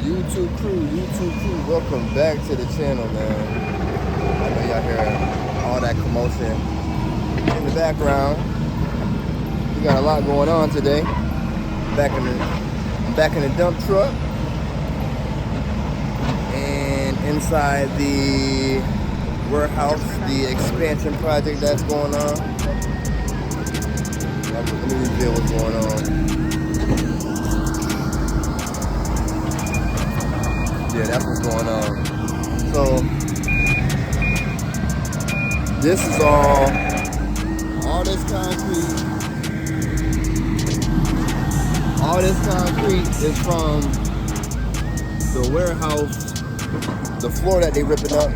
YouTube crew, welcome back to the channel, man. I know y'all hear all that commotion in the background. We got a lot going on today. I'm back in the dump truck and inside the warehouse, the expansion project that's going on. Let me reveal what's going on. Yeah, that's what's going on. So this is all this concrete. All this concrete is from the warehouse, the floor that they ripping up.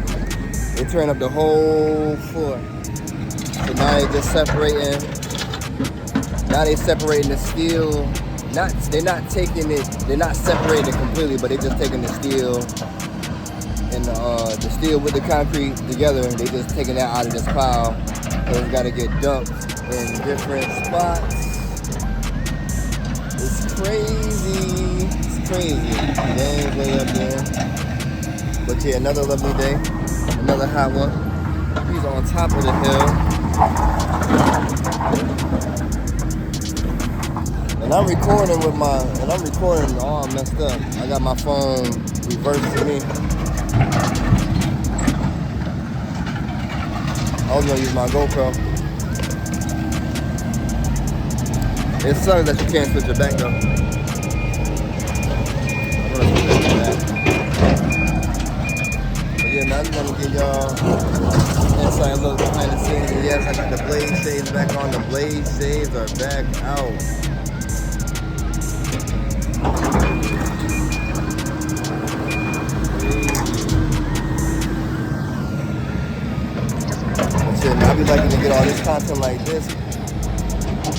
They tearing up the whole floor. So now they just separating. Now they separating the steel. They're not taking it. They're not separating it completely, but they're just taking the steel and the steel with the concrete together. They just taking that out of this pile. So it's got to get dumped in different spots. It's crazy. It's crazy. Game's way up there. But yeah, another lovely day. Another hot one. He's on top of the hill. And I'm recording all messed up. I got my phone reversed to me. I was gonna use my GoPro. It sucks that you can't switch it back though. I'm gonna switch it back. But yeah, man, I just wanna give y'all inside look behind the scenes. And yes, I got the blade shades back on. The blade shades are back out. I be liking to get all this content like this.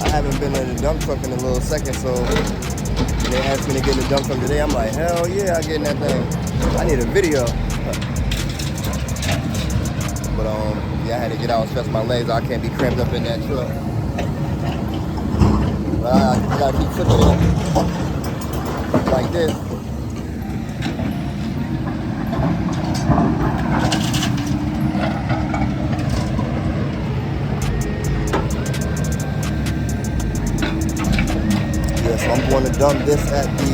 I haven't been in the dump truck in a little second, so when they asked me to get in the dump truck today, I'm like, hell yeah, I get in that thing. I need a video. But yeah, I had to get out and stretch my legs. I can't be cramped up in that truck. But I gotta keep flipping it like this. So I'm going to dump this at the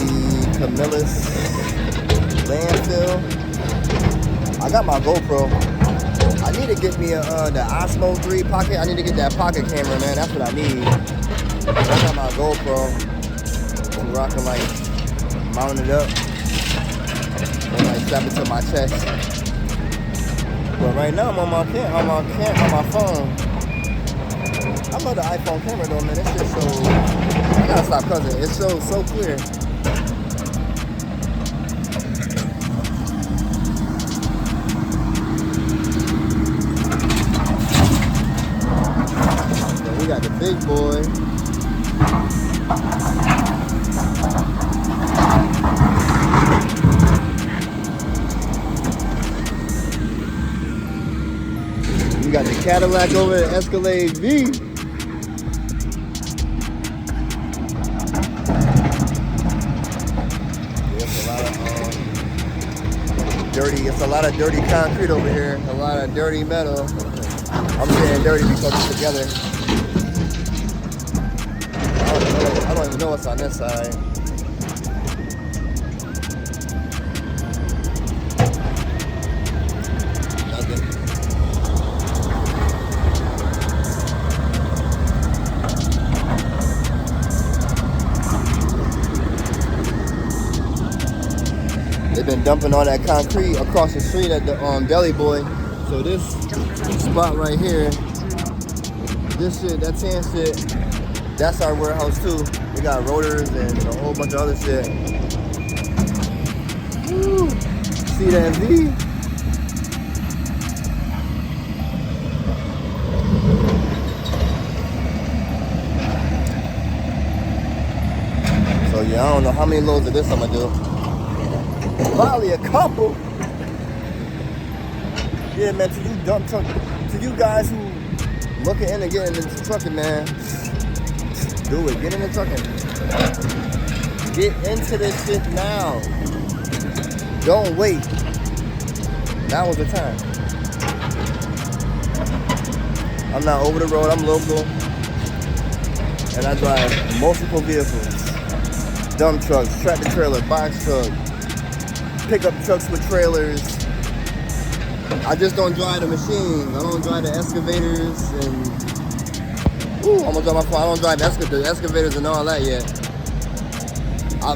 Camillus landfill. I got my GoPro. I need to get me the Osmo 3 pocket. I need to get that pocket camera, man. That's what I need. I got my GoPro. I'm rocking like mounted up and like strap it to my chest. But right now I'm on my phone. I love the iPhone camera though, man. It's just so. I gotta stop cussing. It's so clear. So we got the big boy. We got the Cadillac over the Escalade V. It's a lot of dirty concrete over here, a lot of dirty metal. I'm saying dirty because it's together. I don't even know what's on this side. Nothing. They've been dumping all that concrete across the street at the Deli Boy. So this spot right here, this shit, that tan shit, that's our warehouse too. We got rotors and a whole bunch of other shit. Woo. See that V? So yeah, I don't know how many loads of this I'm gonna do. Probably a couple. Yeah, man, to you guys who looking into getting into trucking, man, do it. Get in the trucking. Get into this shit now. Don't wait. Now was the time. I'm not over the road, I'm local. And I drive multiple vehicles. Dump trucks, tractor trailer, box truck, pickup trucks with trailers. I just don't drive the machines. I don't drive the excavators and I'm gonna drive my phone. I don't drive the excavators and all that yet. I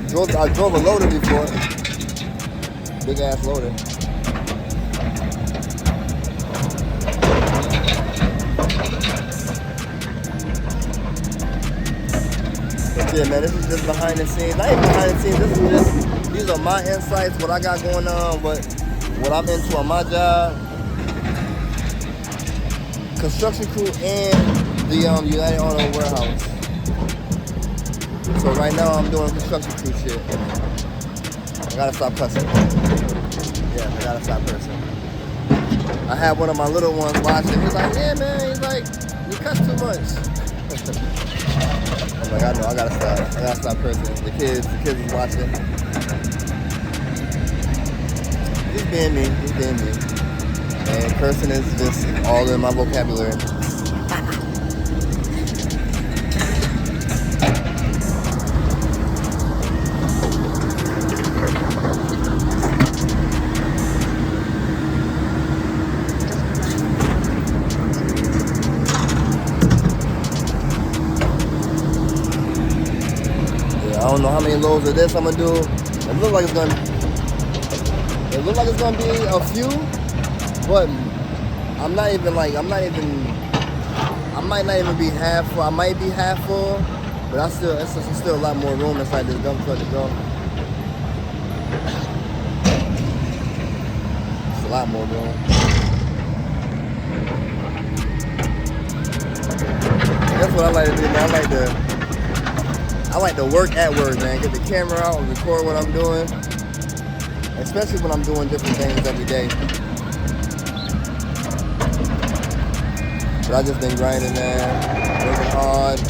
drove a loader before. Big ass loader. But yeah, man, this is just behind the scenes. Not even behind the scenes. This is just, these are my insights, what I got going on, what I'm into on my job. Construction crew and the United Auto Warehouse. So right now I'm doing construction crew shit. I gotta stop cussing. Yeah, I gotta stop cussing. I had one of my little ones watching. He's like, yeah, man. He's like, you cuss too much. I'm like, I know. I gotta stop. I gotta stop cursing. The kids is watching. He's being me. He's being me. And cursing is just all in my vocabulary. I don't know how many loads of this I'm gonna do. It looks like it's gonna be a few, but I might not even be half full. I might be half full, but it's still a lot more room inside this dump truck to go. It's a lot more room. That's what I like to do, man. I like to work at work, man. Get the camera out and record what I'm doing. Especially when I'm doing different things every day. But I just been grinding, man. Working hard.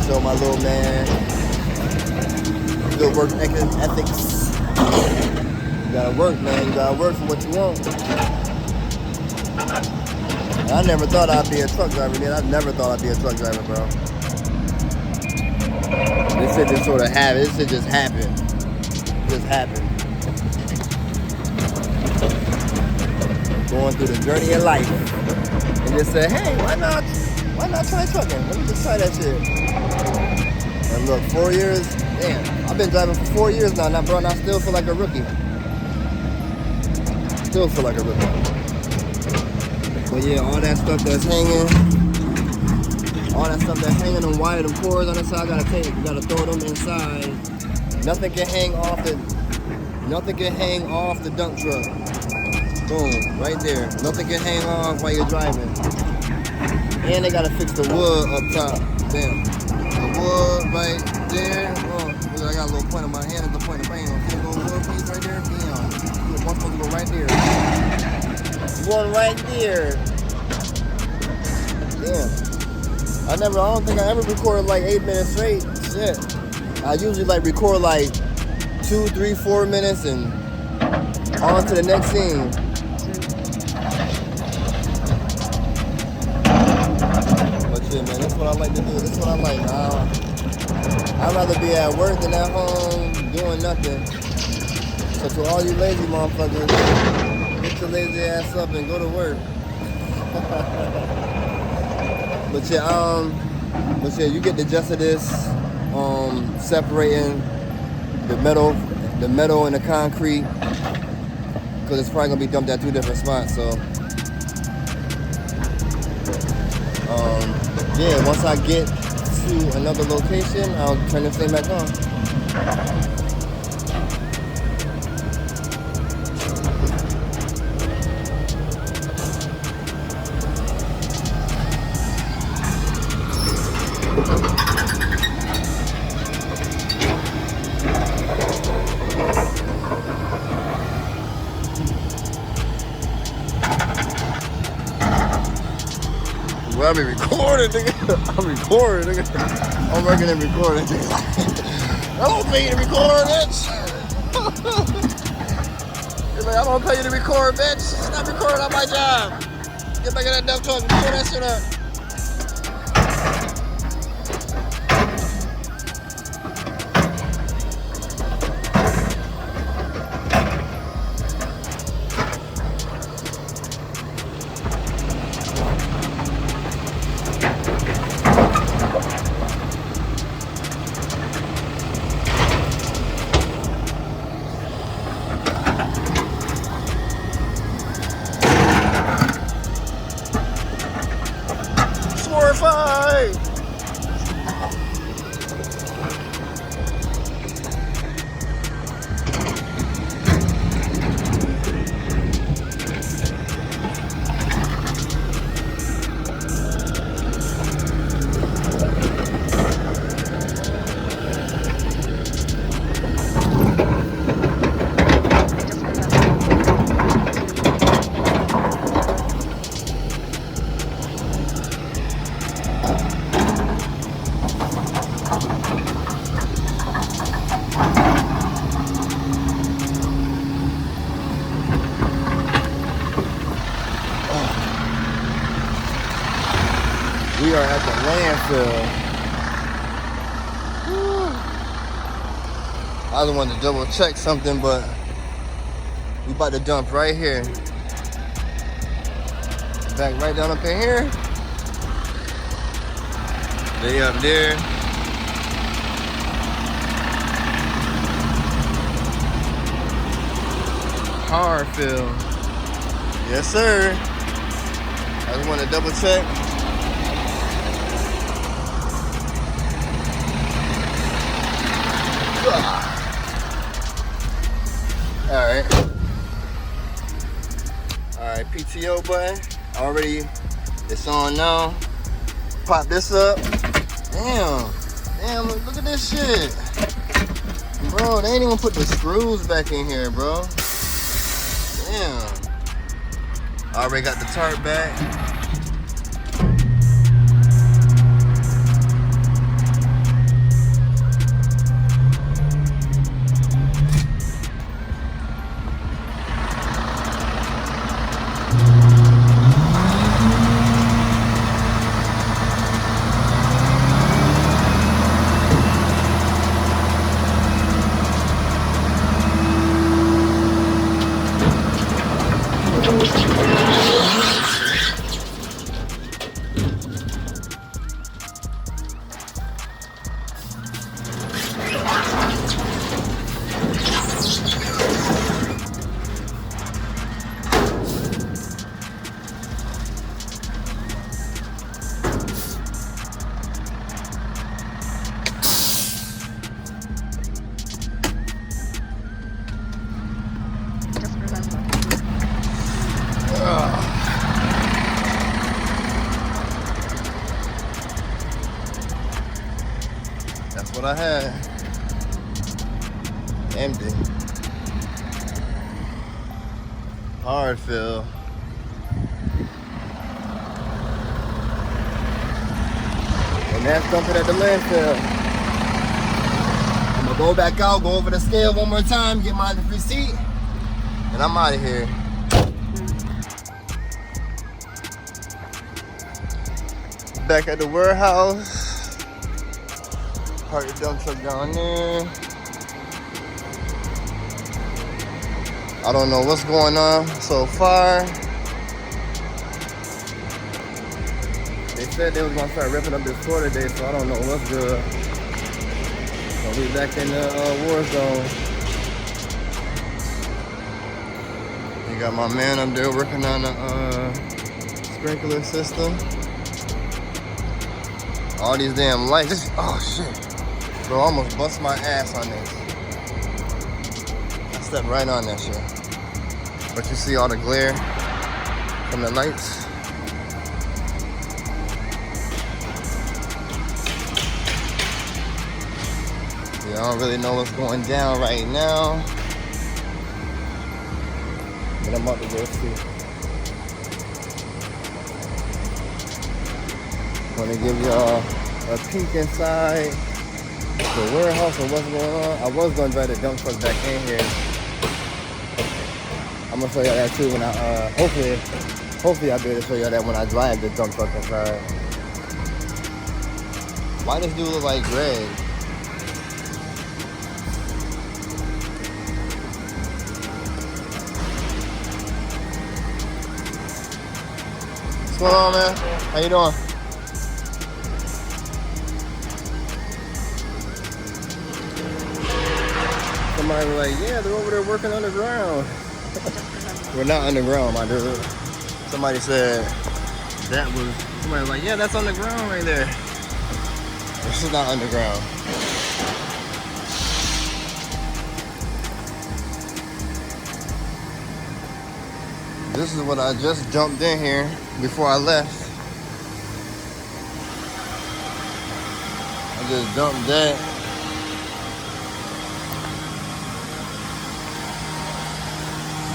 Show my little man good work ethics. You gotta work, man. You gotta work for what you want. I never thought I'd be a truck driver, man. I never thought I'd be a truck driver, bro. This shit just sort of happened. This shit just happened. Just happened. Going through the journey of life. And just said, hey, why not try trucking? Let me just try that shit. And look, 4 years, damn. I've been driving for 4 years now, bro, and I still feel like a rookie. Still feel like a rookie. But yeah, all that stuff that's hanging, them wire, them cords on the side, you gotta throw them inside. Nothing can hang off the dump truck. Boom, right there. Nothing can hang off while you're driving. And they gotta fix the wood up top. Damn. The wood right there. Oh, look, I got a little point on my hand. It's the point of pain. See the little wood piece right there? Damn. One's supposed to go right there. One right there. Damn. I don't think I ever recorded like 8 minutes straight. Shit. I usually like record like 2, 3, 4 minutes and on to the next scene. But shit, man, that's what I like to do. That's what I like. I'd rather be at work than at home doing nothing. So to all you lazy motherfuckers, get your lazy ass up and go to work. But yeah, you get the gist of this. Separating the metal and the concrete, because it's probably gonna be dumped at 2 different spots. So, yeah, once I get to another location, I'll turn this thing back on. Well, I be recording, nigga. I'm recording, nigga. I'm working and recording, nigga. don't pay you to record, bitch. You're like, I don't pay you to record, bitch. Stop recording on my job. Get back in that dump truck and pull that shit up. Fight! We are at the landfill. I just wanted to double check something, but we about to dump right here. Back right down up in here. They up there. Hard fill. Yes, sir. I just want to double check. Alright, PTO button, already, it's on now. Pop this up. Damn, look at this shit. Bro, they ain't even put the screws back in here, bro. Damn. Already got the tarp back. That's what I had. Empty. Hard fill. And that's dumping at the landfill. I'm gonna go back out, go over the scale one more time, get my receipt, and I'm out of here. Back at the warehouse. Park the dump truck down there. I don't know what's going on so far. They said they was gonna start ripping up this floor today, so I don't know what's good. I'll be back in the war zone. You got my man up there working on the sprinkler system. All these damn lights. Oh shit. Bro, I almost bust my ass on this. I stepped right on that shit. But you see all the glare from the lights. Yeah, I don't really know what's going down right now. But I'm about to go see. I'm gonna give y'all a peek inside. the warehouse and what's going on. I was gonna drive the dump truck back in here. I'm gonna show y'all that too when I hopefully I'll be able to show y'all that when I drive the dump truck inside. Why does dude look like Greg? What's going on, man? How you doing? Somebody was like, yeah, they're over there working underground. We're not underground, my dude. Somebody said somebody was like, yeah, that's underground right there. This is not underground. This is what I just jumped in here before I left. I just dumped that.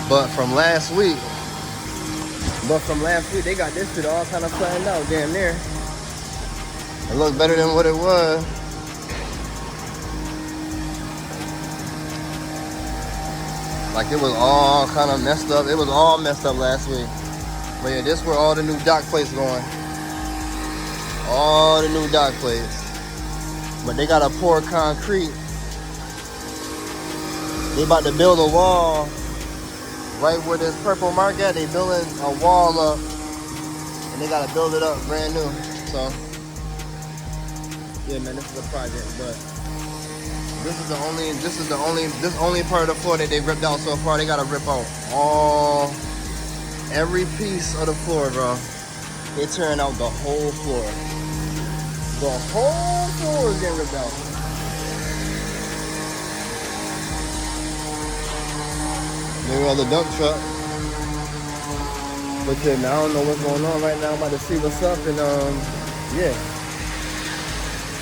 But from last week, they got this shit all kind of flattened out damn near. It looks better than what it was. Like it was all kind of messed up. It was all messed up last week. But yeah, this is where all the new dock plates going. All the new dock plates. But they gotta pour concrete. They about to build a wall. Right where this purple mark at, they building a wall up, and they gotta build it up brand new. So, yeah, man, this is a project, but this only part of the floor that they ripped out so far. They gotta rip out every piece of the floor, bro. They tearing out the whole floor. The whole floor is getting ripped out. Maybe on the dump truck. But yeah, man, I don't know what's going on right now. I'm about to see what's up and yeah.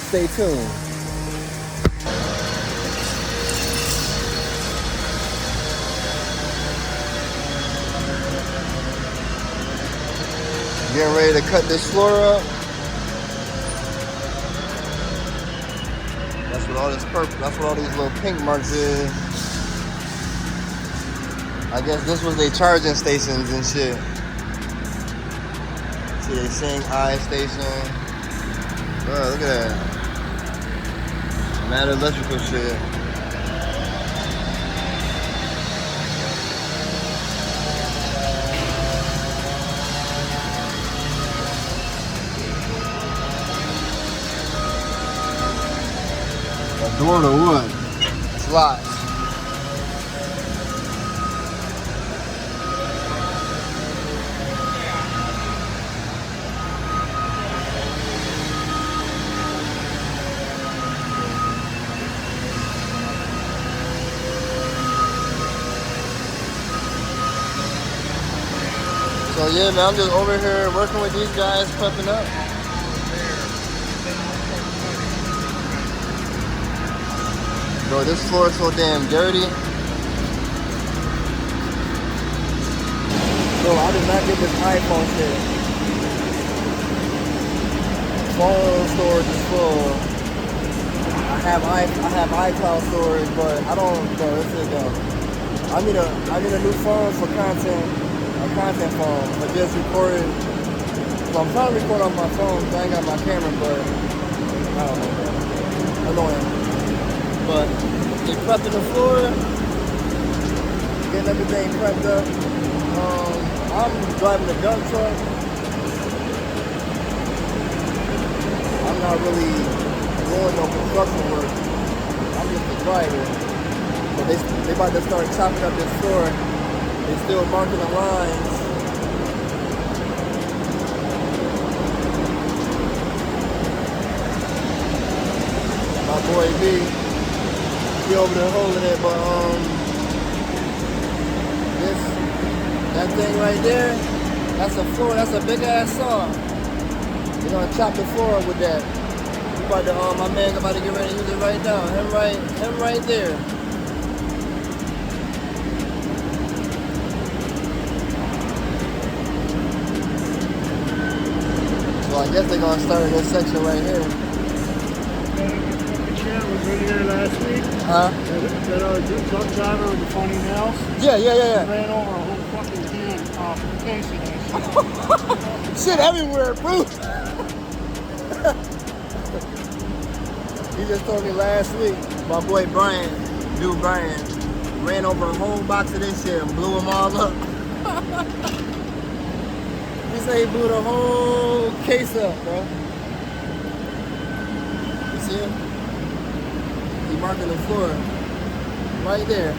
Stay tuned. Getting ready to cut this floor up. That's what all this purple, that's what all these little pink marks is. I guess this was their charging stations and shit. See, they sing I station. Bro, look at that. Mad electrical shit. A door to what? It's locked. So yeah, man, I'm just over here working with these guys, prepping up. Bro, this floor is so damn dirty. Bro, I did not get this iPhone shit. Phone storage is full. I have iCloud storage, but I don't. Bro, this is dumb. I need a new phone for content. A content phone, but just recording. So I'm trying to record on my phone because I ain't got my camera, but I don't know, bro. Annoying. But they prepping the floor, getting everything prepped up. I'm driving the dump truck. I'm not really doing no construction work. I'm just a driver. But they about to start chopping up this floor. They're still marking the lines. My boy B, he over there holding it, but that thing right there, that's a floor, that's a big ass saw. They're gonna chop the floor up with that. About to, my man's about to get ready to use it right now. Him right there. So I guess they're gonna start in this section right here. last week? That truck driver with the funny nails? Yeah. He ran over a whole fucking can off the case of that Shit everywhere, bro. He just told me last week, my boy Brian, dude Brian, ran over a whole box of this shit and blew them all up. He said he blew the whole case up, bro. You see him? He marking the floor. Right there.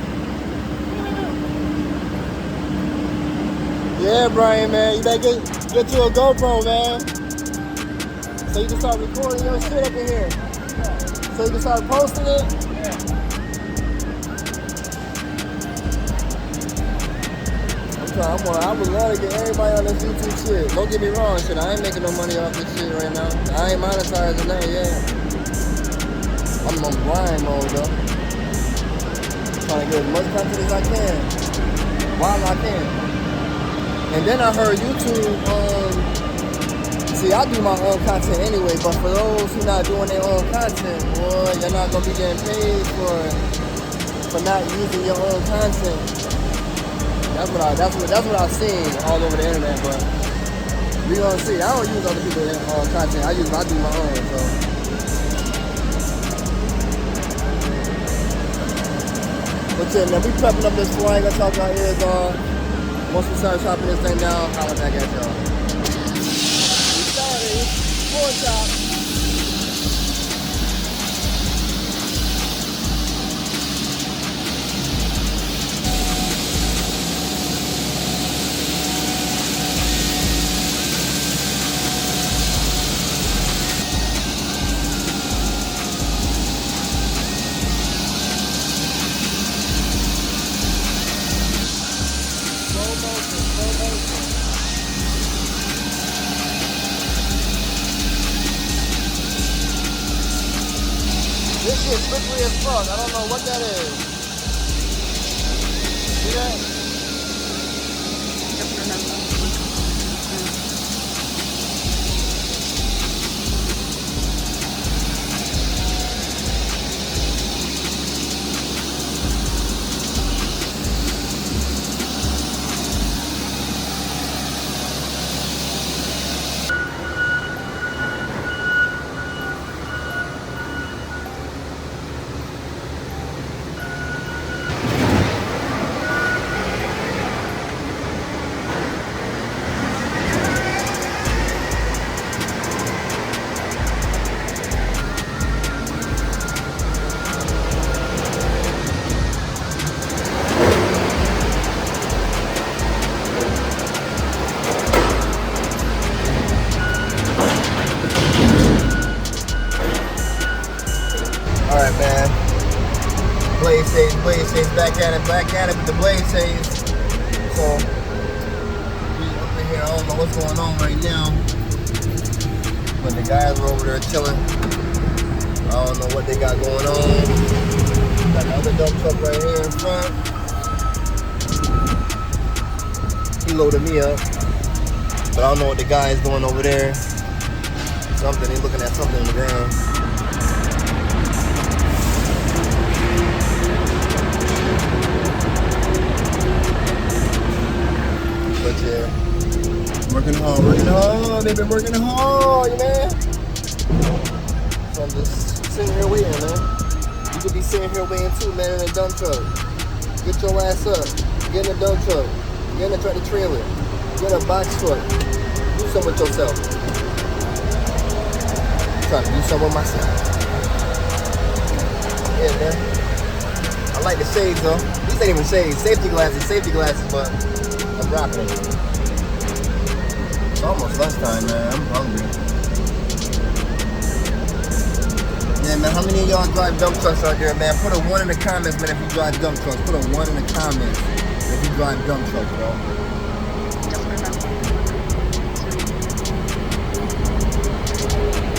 Yeah, Brian, man. You better get you a GoPro, man. So you can start recording your shit up in here. So you can start posting it. I would love to get everybody on this YouTube shit. Don't get me wrong, shit. I ain't making no money off this shit right now. I ain't monetizing that yet. I'm on grind mode though. Trying to get as much content as I can while I can. And then I heard YouTube. See, I do my own content anyway, but for those who not doing their own content, boy, you're not gonna be getting paid for not using your own content. That's what I've seen all over the internet, but we gonna see. I don't use other people's content. I do my own. So, but yeah, man, we prepping up this floor. I ain't gonna talk our ears off. Once we start chopping this thing down, I'll back at y'all. We started floor chop. This shit slippery as fuck. I don't know what that is. See that? Alright, man. Blade saves, back at it with the blade saves. So, we up in here, I don't know what's going on right now. But the guys are over there chilling. I don't know what they got going on. Got the other dump truck right here in front. He loaded me up. But I don't know what the guy is doing over there. Something, he's looking at something on the ground. But yeah, working hard. They've been working hard, man. So I'm just sitting here waiting, man. You could be sitting here waiting too, man, in a dump truck. Get your ass up. Get in a dump truck. Get in a tractor trailer. Get a box truck. Do something with yourself. I'm trying to do something with myself. Yeah, man. I like the shades though. These ain't even shades. Safety glasses, but I'm rocking it. It's almost lunchtime, man. I'm hungry. Yeah, man, how many of y'all drive dump trucks out there, man? Put a 1 in the comments, man, if you drive dump trucks. Put a 1 in the comments if you drive dump trucks, bro.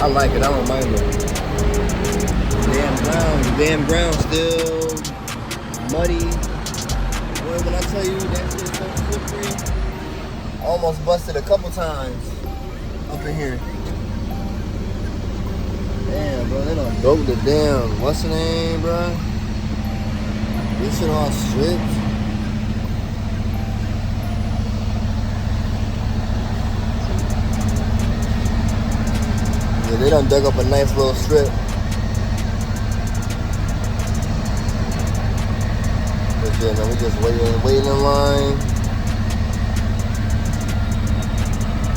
I like it. I don't mind it. Damn ground still muddy. Boy, when I tell you that shit's so slippery, I almost busted a couple times up in here. Damn, bro, they done broke the damn, what's the name, bro? This shit all stripped. Yeah, they done dug up a nice little strip. But yeah, man, we just waiting in line.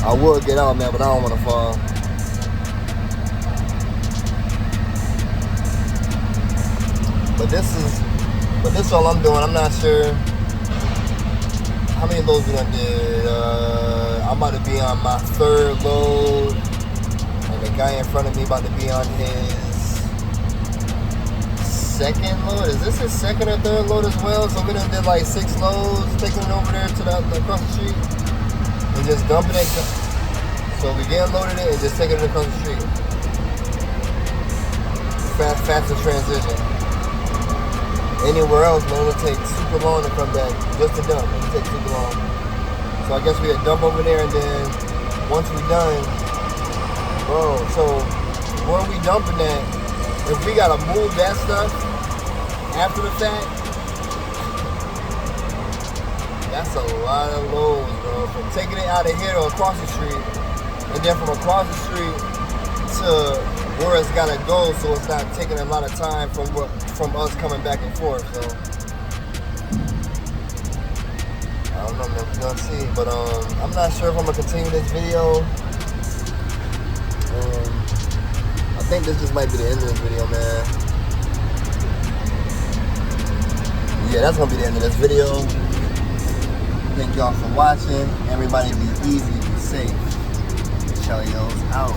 I would get out, man, but I don't want to fall. But this all I'm doing. I'm not sure how many loads we done did. I'm about to be on my 3rd load, and the guy in front of me about to be on his 2nd load. Is this his 2nd or 3rd load as well? So we done did like 6 loads, taking it over there to the across the street, and just dumping it. So we get unloaded it and just taking it across the street. Faster transition. Anywhere else, man, it'll take super long to come back just to dump. It'll take super long. So I guess we had dump over there, and then once we done, bro, so where we dumping at, if we gotta move that stuff after the fact, that's a lot of loads, bro. From taking it out of here to across the street, and then from across the street to where it's gotta go, so it's not taking a lot of time from us coming back and forth. So I don't know, man. We're gonna see, but I'm not sure if I'm gonna continue this video. I think this just might be the end of this video, man. Yeah, that's gonna be the end of this video. Thank y'all for watching. Everybody be easy, be safe. Chelio's out.